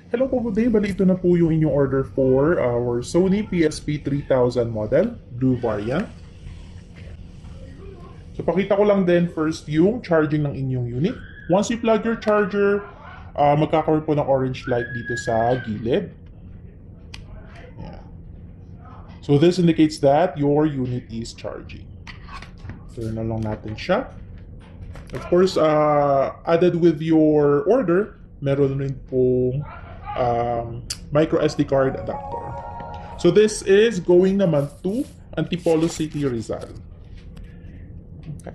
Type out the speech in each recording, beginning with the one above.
Hello po, good day. Bali, ito na po yung inyong order for our Sony PSP 3000 model, blue variant. So, pakita ko lang din first yung charging ng inyong unit. Once you plug your charger, magkakaroon po ng orange light dito sa gilid. Ayan. So, this indicates that your unit is charging. Turn na lang natin siya. Of course, added with your order, meron rin pong micro SD card adapter. So this is going naman to Antipolo City, Rizal. Okay.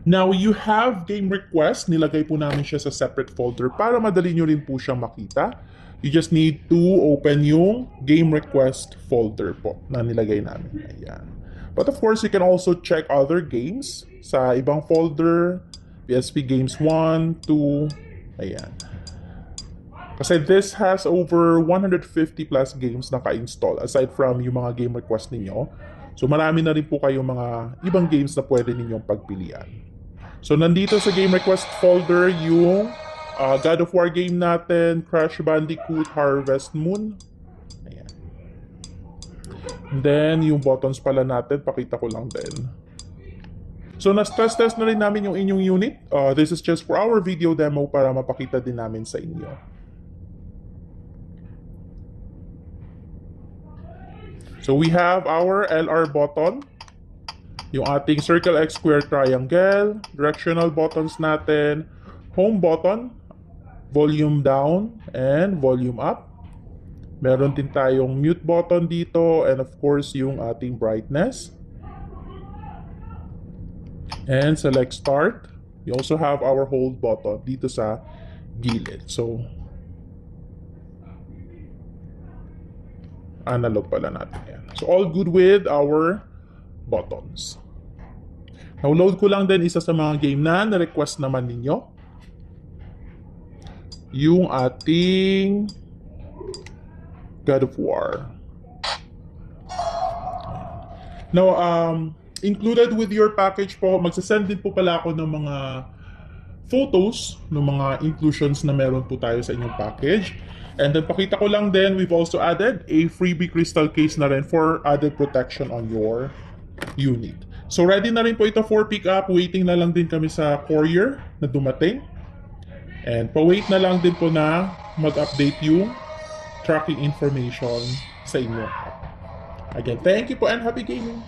Now you have game request. Nilagay po namin siya sa separate folder para madali nyo rin po siyang makita. You just need to open yung game request folder po na nilagay namin. Ayan. But of course, you can also check other games sa ibang folder. PSP Games 1, 2, ayan. Kasi this has over 150 plus games na ka-install aside from yung mga game request ninyo. So marami na rin po kayong mga ibang games na pwede ninyong pagpilian. So nandito sa game request folder yung God of War game natin, Crash Bandicoot, Harvest Moon. Ayan. And then yung buttons pala natin, pakita ko lang din. So na-stress test na rin namin yung inyong unit. This is just for our video demo para mapakita din namin sa inyo. So we have our LR button, yung ating circle, X, square, triangle, directional buttons natin, home button, volume down, and volume up. Meron din tayong mute button dito, and of course yung ating brightness. And select start. We also have our hold button dito sa gilid. So, analog pala natin yan. So all good with our buttons. Now load ko lang din isa sa mga game na na-request naman ninyo. Yung ating God of War. Now, included with your package po, magsasend din po pala ako ng mga photos ng mga inclusions na meron po tayo sa inyong package. And then pakita ko lang din, we've also added a freebie crystal case na rin for added protection on your unit. So ready na rin po ito for pick up. Waiting na lang din kami sa courier na dumating. And pa-wait na lang din po na mag-update yung tracking information sa inyo. Again, thank you po and happy gaming!